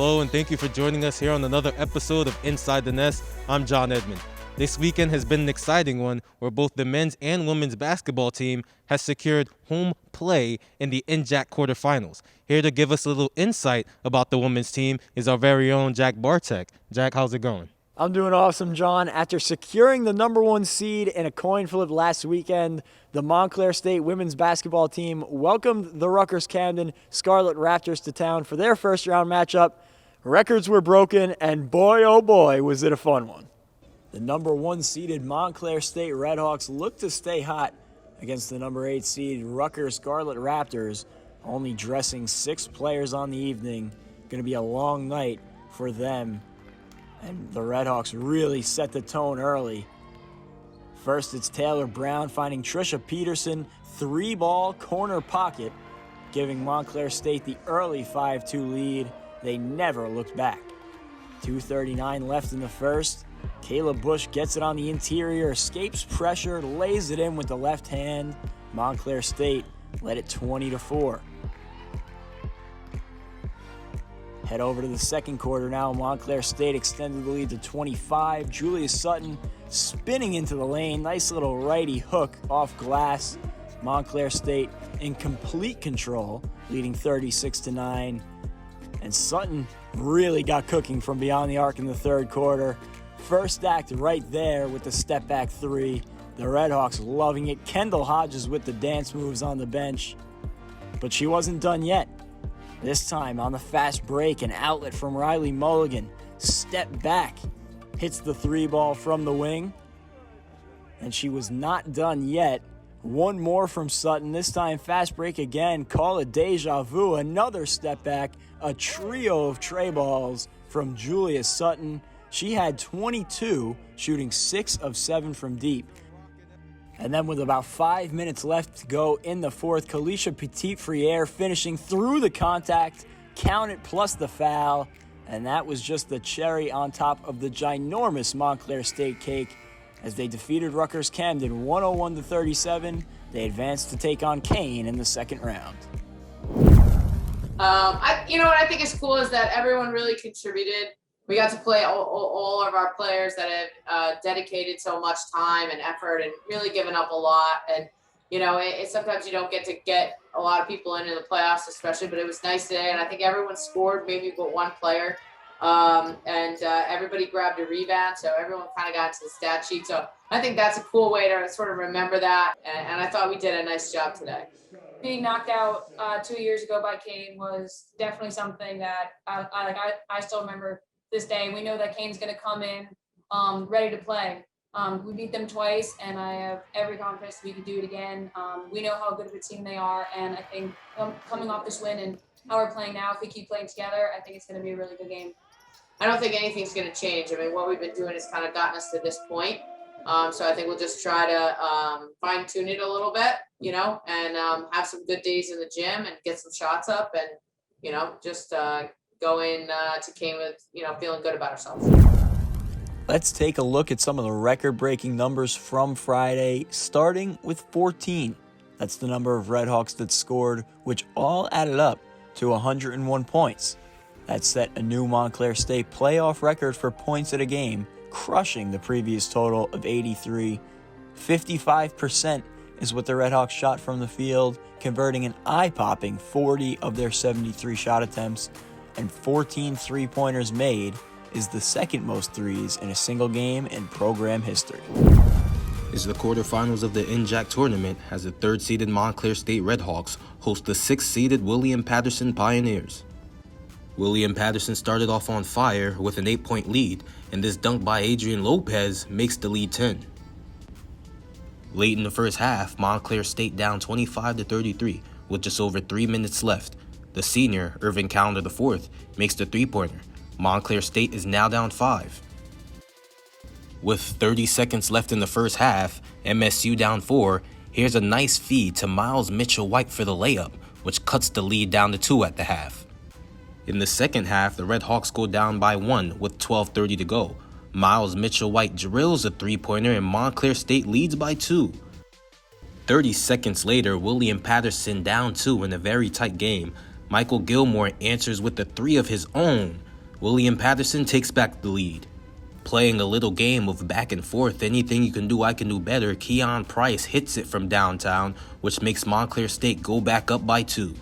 Hello, and thank you for joining us here on another episode of Inside the Nest. I'm John Edmond. This weekend has been an exciting one where both the men's and women's basketball team has secured home play in the NJAC Quarterfinals. Here to give us a little insight about the women's team is our very own Jack Bartek. Jack, how's it going? I'm doing awesome, John. After securing the number one seed in a coin flip last weekend, the Montclair State women's basketball team welcomed the Rutgers-Camden Scarlet Raptors to town for their first-round matchup. Records were broken, and boy, oh boy, was it a fun one. The number one seeded Montclair State Redhawks looked to stay hot against the number 8 seed Rutgers Scarlet Raptors, only dressing 6 players on the evening. Going to be a long night for them. And the Redhawks really set the tone early. First, it's Taylor Brown finding Trisha Peterson, 3-ball corner pocket, giving Montclair State the early 5-2 lead. They never looked back. 2:39 left in the first. Kayla Bush gets it on the interior, escapes pressure, lays it in with the left hand. Montclair State led it 20-4. Head over to the second quarter now. Montclair State extended the lead to 25. Julia Sutton spinning into the lane. Nice little righty hook off glass. Montclair State in complete control, leading 36-9. And Sutton really got cooking from beyond the arc in the third quarter. First act right there with the step back 3. The Redhawks loving it. Kendall Hodges with the dance moves on the bench. But she wasn't done yet. This time on the fast break, an outlet from Riley Mulligan. Step back, hits the 3-ball from the wing. And she was not done yet. One more from Sutton, this time fast break again. Call it deja vu, another step back. A trio of tray balls from Julia Sutton. She had 22, shooting 6 of 7 from deep. And then with about 5 minutes left to go in the fourth, Kalisha Petit-Friere finishing through the contact, count it plus the foul, and that was just the cherry on top of the ginormous Montclair State cake. As they defeated Rutgers-Camden 101-37, they advanced to take on Kane in the second round. What I think is cool is that everyone really contributed. We got to play all of our players that have dedicated so much time and effort and really given up a lot. And, sometimes you don't get a lot of people into the playoffs, especially, but it was nice today. And I think everyone scored, maybe but one player. Everybody grabbed a rebound, so everyone kind of got to the stat sheet. So I think that's a cool way to sort of remember that. And I thought we did a nice job today. Being knocked out 2 years ago by Kane was definitely something that I still remember this day. We know that Kane's going to come in ready to play. We beat them twice, and I have every confidence we can do it again. We know how good of a team they are, and I think coming off this win and how we're playing now, if we keep playing together, I think it's going to be a really good game. I don't think anything's going to change. I mean, what we've been doing has kind of gotten us to this point. So I think we'll just try to fine-tune it a little bit, and have some good days in the gym and get some shots up and, just go in to Kane with, feeling good about ourselves. Let's take a look at some of the record-breaking numbers from Friday, starting with 14. That's the number of Redhawks that scored, which all added up to 101 points. That set a new Montclair State playoff record for points at a game, crushing the previous total of 83. 55% is what the Redhawks shot from the field, converting an eye-popping 40 of their 73 shot attempts, and 14 three-pointers made is the second most threes in a single game in program history. It's the quarterfinals of the NJAC Tournament as the 3rd-seeded Montclair State Redhawks host the 6th-seeded William Patterson Pioneers. William Patterson started off on fire with an 8-point lead, and this dunk by Adrian Lopez makes the lead 10. Late in the first half, Montclair State down 25-33 with just over 3 minutes left. The senior, Irving Callender IV, makes the 3-pointer. Montclair State is now down 5. With 30 seconds left in the first half, MSU down 4. Here's a nice feed to Miles Mitchell-White for the layup, which cuts the lead down to 2 at the half. In the second half, the Redhawks go down by 1 with 12:30 to go. Miles Mitchell-White drills a 3-pointer and Montclair State leads by 2. 30 seconds later, William Patterson down 2 in a very tight game. Michael Gilmore answers with a 3 of his own. William Patterson takes back the lead. Playing a little game of back and forth, anything you can do, I can do better, Keon Price hits it from downtown, which makes Montclair State go back up by 2.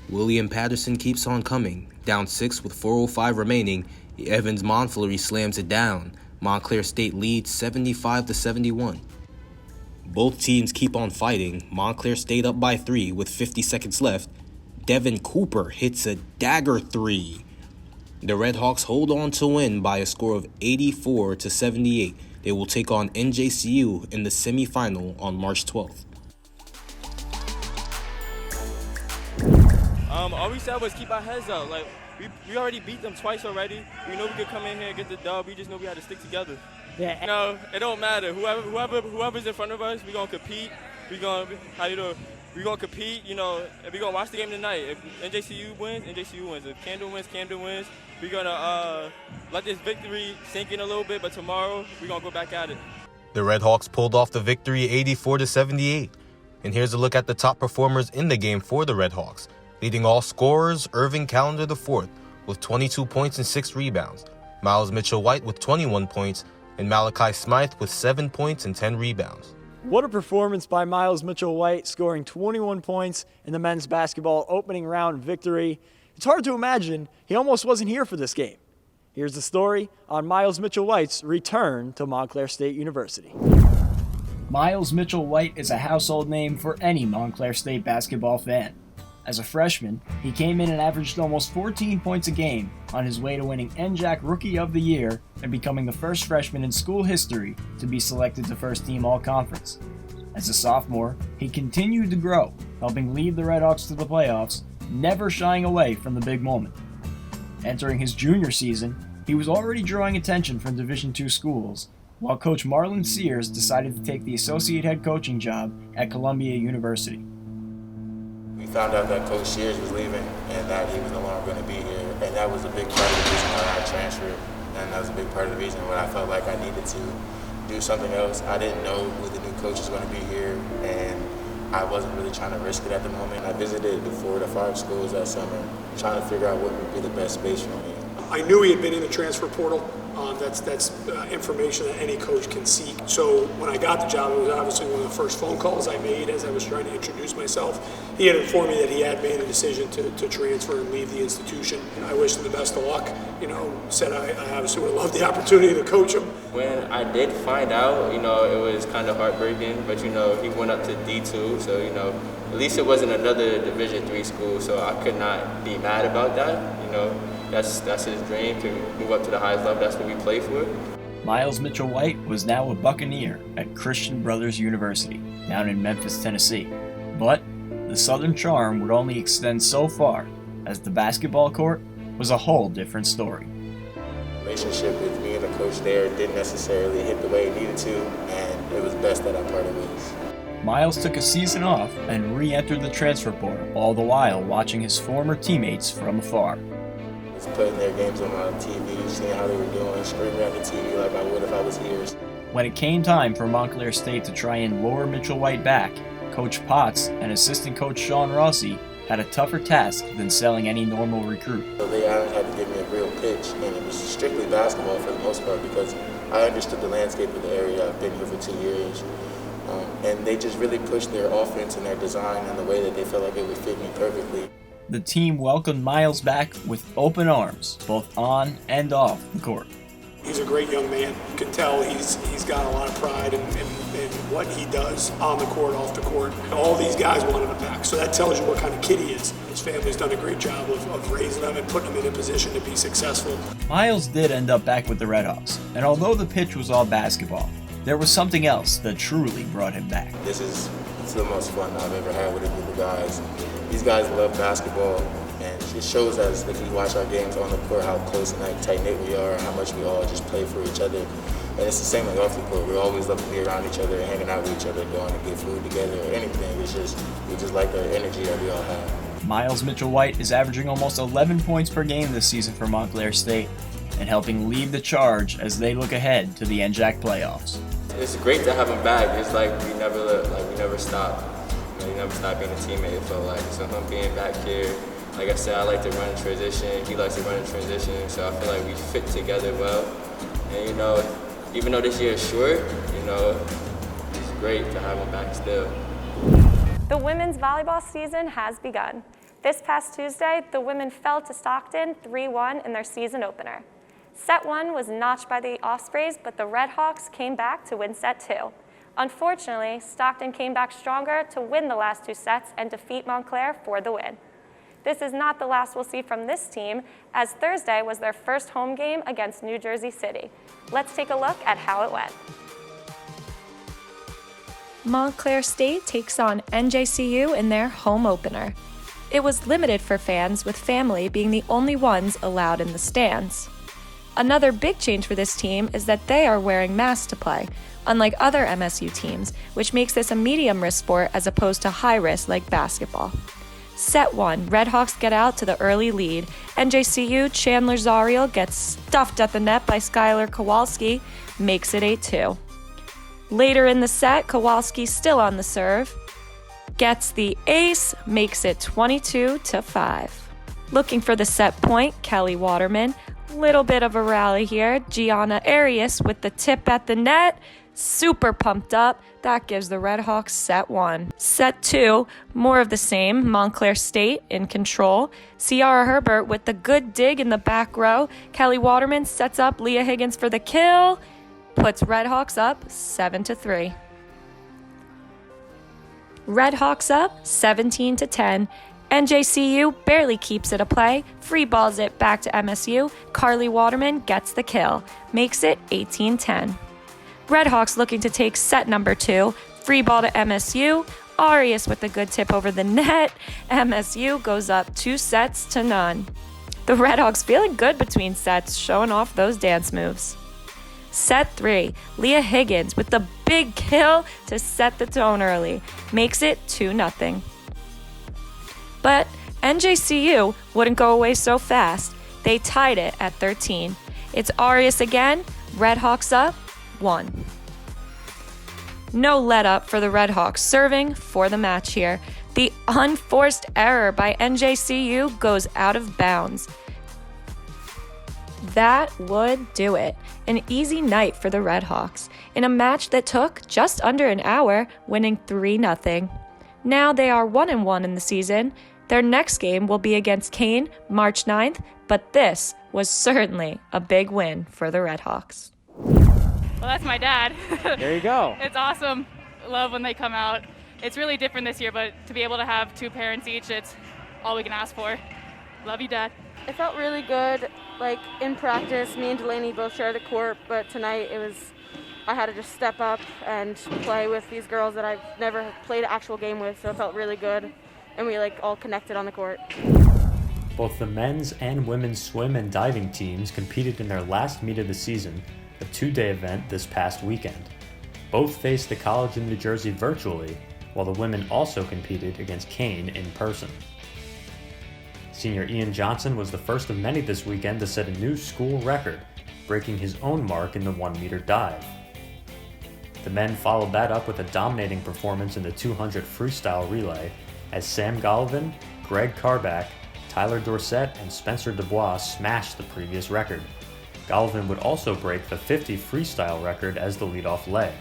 William Patterson keeps on coming. Down 6 with 4:05 remaining, Evans Monflery slams it down. Montclair State leads 75-71. Both teams keep on fighting. Montclair State up by 3 with 50 seconds left. Devin Cooper hits a dagger 3. The Redhawks hold on to win by a score of 84-78. They will take on NJCU in the semifinal on March 12th. All we said was keep our heads up. Like we already beat them twice already. We know we could come in here and get the dub. We just know we had to stick together. Yeah. No, it don't matter. Whoever's in front of us, we gonna compete. We gonna compete. You know, and we gonna watch the game tonight. If NJCU wins, NJCU wins. If Camden wins, Camden wins. We're gonna let this victory sink in a little bit, but tomorrow we're gonna go back at it. The Redhawks pulled off the victory 84-78. And here's a look at the top performers in the game for the Redhawks. Leading all scorers, Irving Callender IV with 22 points and 6 rebounds. Miles Mitchell-White with 21 points, and Malachi Smythe with 7 points and 10 rebounds. What a performance by Miles Mitchell-White, scoring 21 points in the men's basketball opening round victory. It's hard to imagine he almost wasn't here for this game. Here's the story on Miles Mitchell-White's return to Montclair State University. Miles Mitchell-White is a household name for any Montclair State basketball fan. As a freshman, he came in and averaged almost 14 points a game on his way to winning NJAC Rookie of the Year and becoming the first freshman in school history to be selected to first team all-conference. As a sophomore, he continued to grow, helping lead the Redhawks to the playoffs, never shying away from the big moment. Entering his junior season, he was already drawing attention from Division II schools, while Coach Marlon Sears decided to take the associate head coaching job at Columbia University. We found out that Coach Sears was leaving and that he was no longer going to be here, and that was a big part of the reason why I transferred, and that was a big part of the reason why I felt like I needed to do something else. I didn't know who the new coach was going to be here, and I wasn't really trying to risk it at the moment. I visited the 4 to 5 schools that summer, trying to figure out what would be the best space for me. I knew he had been in the transfer portal. That's information that any coach can seek. So when I got the job, it was obviously one of the first phone calls I made as I was trying to introduce myself. He had informed me that he had made a decision to transfer and leave the institution. I wished him the best of luck. You know, said I obviously would have loved the opportunity to coach him. When I did find out, you know, it was kind of heartbreaking, but you know, he went up to D2, so you know, at least it wasn't another Division III school, so I could not be mad about that. You know, that's his dream to move up to the highest level. That's what we play for. Miles Mitchell-White was now a Buccaneer at Christian Brothers University down in Memphis, Tennessee. But the Southern charm would only extend so far, as the basketball court was a whole different story. The relationship with me and the coach there didn't necessarily hit the way it needed to, and it was best that I parted ways. Miles took a season off and re-entered the transfer portal, all the while watching his former teammates from afar. Just putting their games on my TV, seeing how they were doing, screaming at the TV like I would if I was here. When it came time for Montclair State to try and lure Mitchell-White back, Coach Potts and assistant coach Sean Rossi had a tougher task than selling any normal recruit. So they had to give me a real pitch, and it was strictly basketball for the most part because I understood the landscape of the area. I've been here for 2 years. And they just really pushed their offense and their design in the way that they felt like it would fit me perfectly. The team welcomed Miles back with open arms, both on and off the court. He's a great young man. You can tell he's got a lot of pride in what he does on the court, off the court. All these guys wanted him back, so that tells you what kind of kid he is. His family's done a great job of raising him and putting him in a position to be successful. Miles did end up back with the Redhawks, and although the pitch was all basketball, there was something else that truly brought him back. It's the most fun I've ever had with a group of guys. These guys love basketball, and it shows us if you watch our games on the court how close and tight-knit we are and how much we all just play for each other. And it's the same like off the court. We always love to be around each other, hanging out with each other, going to get food together or anything. We just like the energy that we all have. Miles Mitchell-White is averaging almost 11 points per game this season for Montclair State and helping lead the charge as they look ahead to the NJAC playoffs. It's great to have him back. It's like we never stop. You know, we never stop being a teammate. It felt like so him being back here, Like I said, I like to run in transition. He likes to run in transition. So I feel like we fit together well. And, even though this year is short, it's great to have him back still. The women's volleyball season has begun. This past Tuesday, the women fell to Stockton 3-1 in their season opener. Set 1 was notched by the Ospreys, but the Red Hawks came back to win set 2. Unfortunately, Stockton came back stronger to win the last 2 sets and defeat Montclair for the win. This is not the last we'll see from this team, as Thursday was their first home game against New Jersey City. Let's take a look at how it went. Montclair State takes on NJCU in their home opener. It was limited for fans, with family being the only ones allowed in the stands. Another big change for this team is that they are wearing masks to play, unlike other MSU teams, which makes this a medium-risk sport as opposed to high-risk like basketball. Set 1, Redhawks get out to the early lead. NJCU Chandler Zariel gets stuffed at the net by Skylar Kowalski, makes it 8-2. Later in the set, Kowalski still on the serve, gets the ace, makes it 22-5. Looking for the set point, Kelly Waterman. Little bit of a rally here. Gianna Arias with the tip at the net. Super pumped up. That gives the Redhawks set 1. Set 2, more of the same. Montclair State in control. Ciara Herbert with the good dig in the back row. Kelly Waterman sets up Leah Higgins for the kill. Puts Redhawks up 7-3. Redhawks up 17-10. NJCU barely keeps it a play, free balls it back to MSU. Carly Waterman gets the kill, makes it 18-10. Redhawks looking to take set number 2, free ball to MSU. Arias with a good tip over the net. MSU goes up 2-0. The Redhawks feeling good between sets, showing off those dance moves. Set 3, Leah Higgins with the big kill to set the tone early, makes it 2-0. But NJCU wouldn't go away so fast. They tied it at 13. It's Arias again, Redhawks up 1. No let up for the Redhawks, serving for the match here. The unforced error by NJCU goes out of bounds. That would do it. An easy night for the Redhawks in a match that took just under an hour, winning 3-0. Now they are 1-1 in the season. Their next game will be against Kane March 9th, but this was certainly a big win for the Redhawks. Well, that's my dad. There you go. It's awesome. Love when they come out. It's really different this year, but to be able to have 2 parents each, it's all we can ask for. Love you, Dad. It felt really good. Like in practice, me and Delaney both shared the court, but tonight I had to just step up and play with these girls that I've never played an actual game with, so it felt really good, and we all connected on the court. Both the men's and women's swim and diving teams competed in their last meet of the season, a 2-day event this past weekend. Both faced the college in New Jersey virtually, while the women also competed against Kane in person. Senior Ian Johnson was the first of many this weekend to set a new school record, breaking his own mark in the 1-meter dive. The men followed that up with a dominating performance in the 200 freestyle relay, as Sam Golovin, Greg Carback, Tyler Dorsett, and Spencer Dubois smashed the previous record. Golovin would also break the 50 freestyle record as the leadoff leg.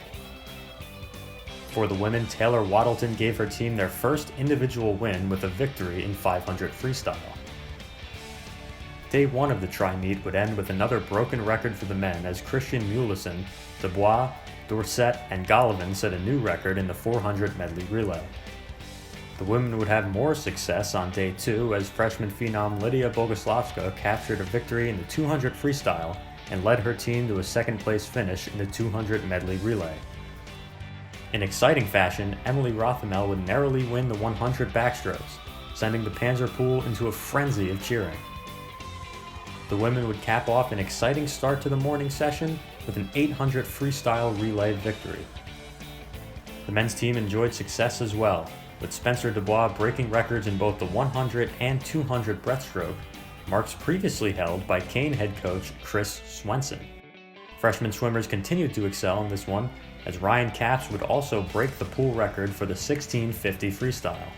For the women, Taylor Waddleton gave her team their first individual win with a victory in 500 freestyle. Day 1 of the tri-meet would end with another broken record for the men as Christian Mulison, Dubois, Dorsett, and Golovin set a new record in the 400 medley relay. The women would have more success on day 2 as freshman phenom Lydia Boguslavska captured a victory in the 200 freestyle and led her team to a second-place finish in the 200 medley relay. In exciting fashion, Emily Rothamel would narrowly win the 100 backstrokes, sending the Panzerpool into a frenzy of cheering. The women would cap off an exciting start to the morning session with an 800 freestyle relay victory. The men's team enjoyed success as well, with Spencer Dubois breaking records in both the 100 and 200 breaststroke, marks previously held by Kane head coach Chris Swenson. Freshman swimmers continued to excel in this one, as Ryan Capps would also break the pool record for the 1650 freestyle.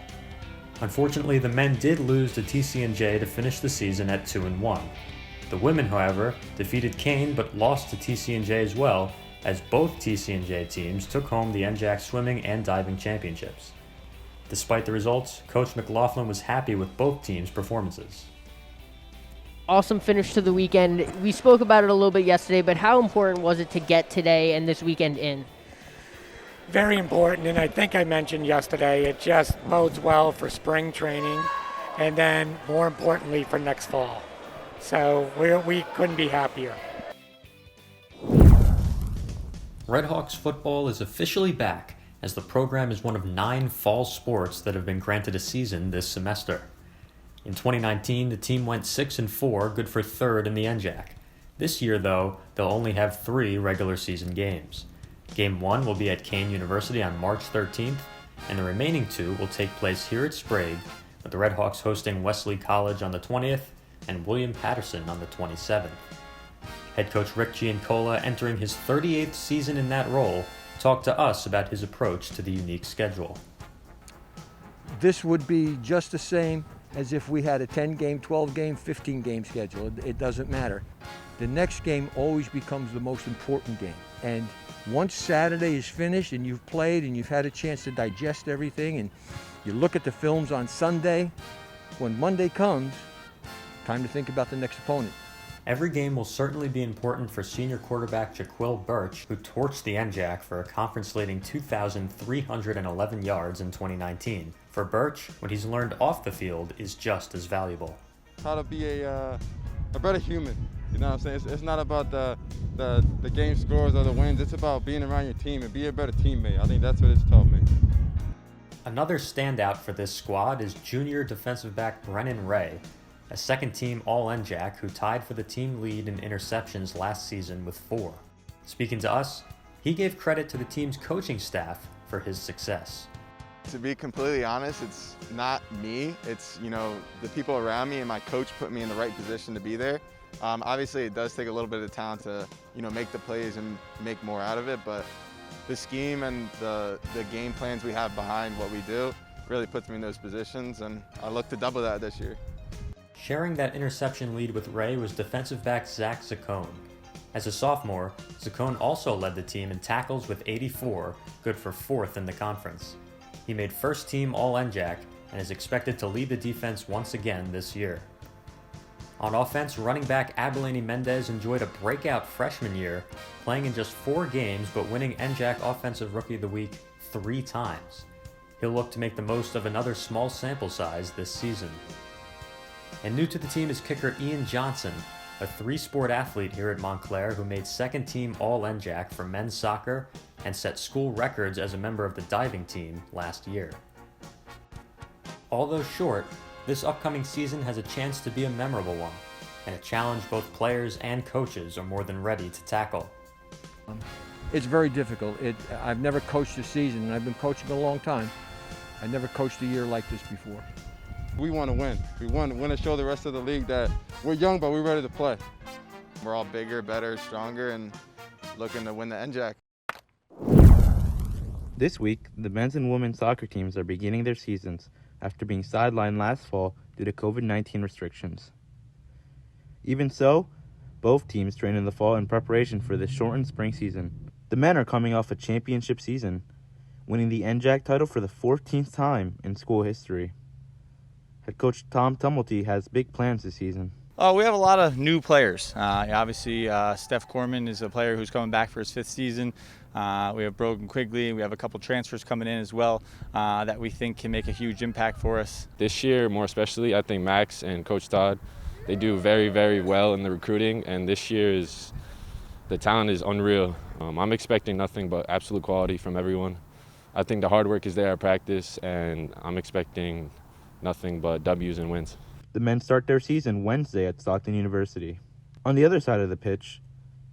Unfortunately, the men did lose to TCNJ to finish the season at 2-1. The women, however, defeated Kane but lost to TCNJ as well, as both TCNJ teams took home the NJAC swimming and diving championships. Despite the results, Coach McLaughlin was happy with both teams' performances. Awesome finish to the weekend. We spoke about it a little bit yesterday, but how important was it to get today and this weekend in? Very important, and I think I mentioned yesterday, it just bodes well for spring training and then more importantly for next fall. So we couldn't be happier. Redhawks football is officially back, as the program is one of 9 fall sports that have been granted a season this semester. In 2019, the team went 6-4, good for 3rd in the NJAC. This year, though, they'll only have 3 regular season games. Game 1 will be at Kane University on March 13th, and the remaining 2 will take place here at Sprague, with the Redhawks hosting Wesley College on the 20th and William Patterson on the 27th. Head coach Rick Giancola, entering his 38th season in that role, talked to us about his approach to the unique schedule. This would be just the same as if we had a 10-game, 12-game, 15-game schedule. It doesn't matter. The next game always becomes the most important game. And once Saturday is finished and you've played and you've had a chance to digest everything and you look at the films on Sunday, when Monday comes, time to think about the next opponent. Every game will certainly be important for senior quarterback Jaquil Burch, who torched the NJAC for a conference-leading 2,311 yards in 2019. For Burch, what he's learned off the field is just as valuable. How to be a better human, you know what I'm saying? It's not about the game scores or the wins, it's about being around your team and be a better teammate. I think that's what it's taught me. Another standout for this squad is junior defensive back Brennan Ray, a second-team All-NJAC who tied for the team lead in interceptions last season with 4. Speaking to us, he gave credit to the team's coaching staff for his success. To be completely honest, it's not me. It's, the people around me, and my coach put me in the right position to be there. Obviously, it does take a little bit of talent to, make the plays and make more out of it, but the scheme and the game plans we have behind what we do really puts me in those positions, and I look to double that this year. Sharing that interception lead with Ray was defensive back Zach Zaccone. As a sophomore, Zaccone also led the team in tackles with 84, good for 4th in the conference. He made first-team All-NJAC and is expected to lead the defense once again this year. On offense, running back Abilene Mendez enjoyed a breakout freshman year, playing in just 4 games but winning NJAC Offensive Rookie of the Week 3 times. He'll look to make the most of another small sample size this season. And new to the team is kicker Ian Johnson, a 3-sport athlete here at Montclair who made second-team All-NJAC for men's soccer and set school records as a member of the diving team last year. Although short, this upcoming season has a chance to be a memorable one, and a challenge both players and coaches are more than ready to tackle. It's very difficult. I've never coached a season, and I've been coaching a long time. I never coached a year like this before. We want to win. We want to show the rest of the league that we're young, but we're ready to play. We're all bigger, better, stronger, and looking to win the NJAC. This week, the men's and women's soccer teams are beginning their seasons after being sidelined last fall due to COVID-19 restrictions. Even so, both teams train in the fall in preparation for this shortened spring season. The men are coming off a championship season, winning the NJAC title for the 14th time in school history. Head coach Tom Tumelty has big plans this season. We have a lot of new players. Obviously, Steph Koroman is a player who's coming back for his 5th season. We have Brogan Quigley. We have a couple transfers coming in as well that we think can make a huge impact for us. This year, more especially, I think Max and Coach Todd, they do very, very well in the recruiting, and this year the talent is unreal. I'm expecting nothing but absolute quality from everyone. I think the hard work is there at practice, and I'm expecting nothing but W's and wins. The men start their season Wednesday at Stockton University. On the other side of the pitch,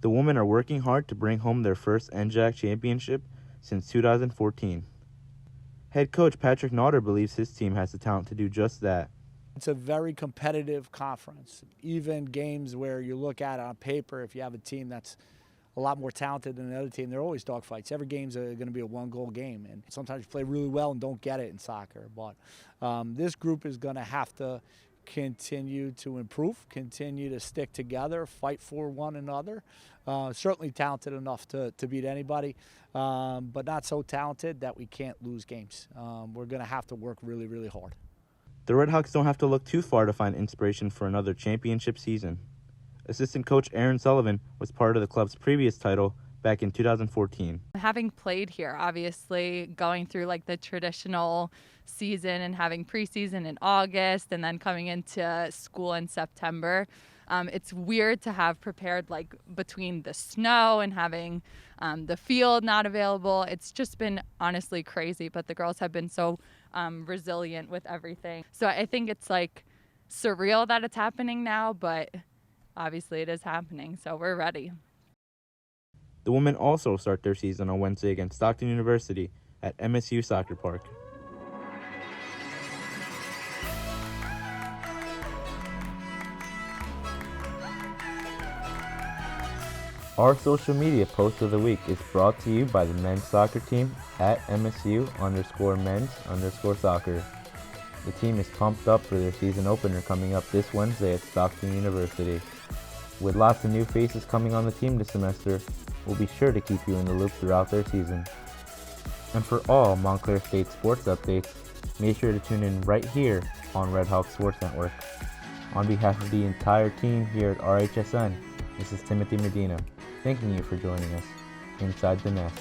the women are working hard to bring home their first NJAC championship since 2014. Head coach Patrick Naughter believes his team has the talent to do just that. It's a very competitive conference. Even games where you look at it on paper, if you have a team that's a lot more talented than the other team, they're always dogfights. Every game's going to be a one-goal game, and sometimes you play really well and don't get it in soccer. But this group is going to have to continue to improve, continue to stick together, fight for one another. Certainly talented enough to beat anybody, but not so talented that we can't lose games. We're going to have to work really, really hard. The Redhawks don't have to look too far to find inspiration for another championship season. Assistant coach Aaron Sullivan was part of the club's previous title back in 2014. Having played here, obviously, going through like the traditional season and having preseason in August and then coming into school in September, it's weird to have prepared like between the snow and having the field not available. It's just been honestly crazy, but the girls have been so resilient with everything. So I think it's like surreal that it's happening now, but obviously it is happening, so we're ready. The women also start their season on Wednesday against Stockton University at MSU Soccer Park. Our social media post of the week is brought to you by the men's soccer team at MSU_men's_soccer. The team is pumped up for their season opener coming up this Wednesday at Stockton University. With lots of new faces coming on the team this semester, we'll be sure to keep you in the loop throughout their season. And for all Montclair State sports updates, make sure to tune in right here on Red Hawk Sports Network. On behalf of the entire team here at RHSN, this is Tumelty Medina, thanking you for joining us inside the nest.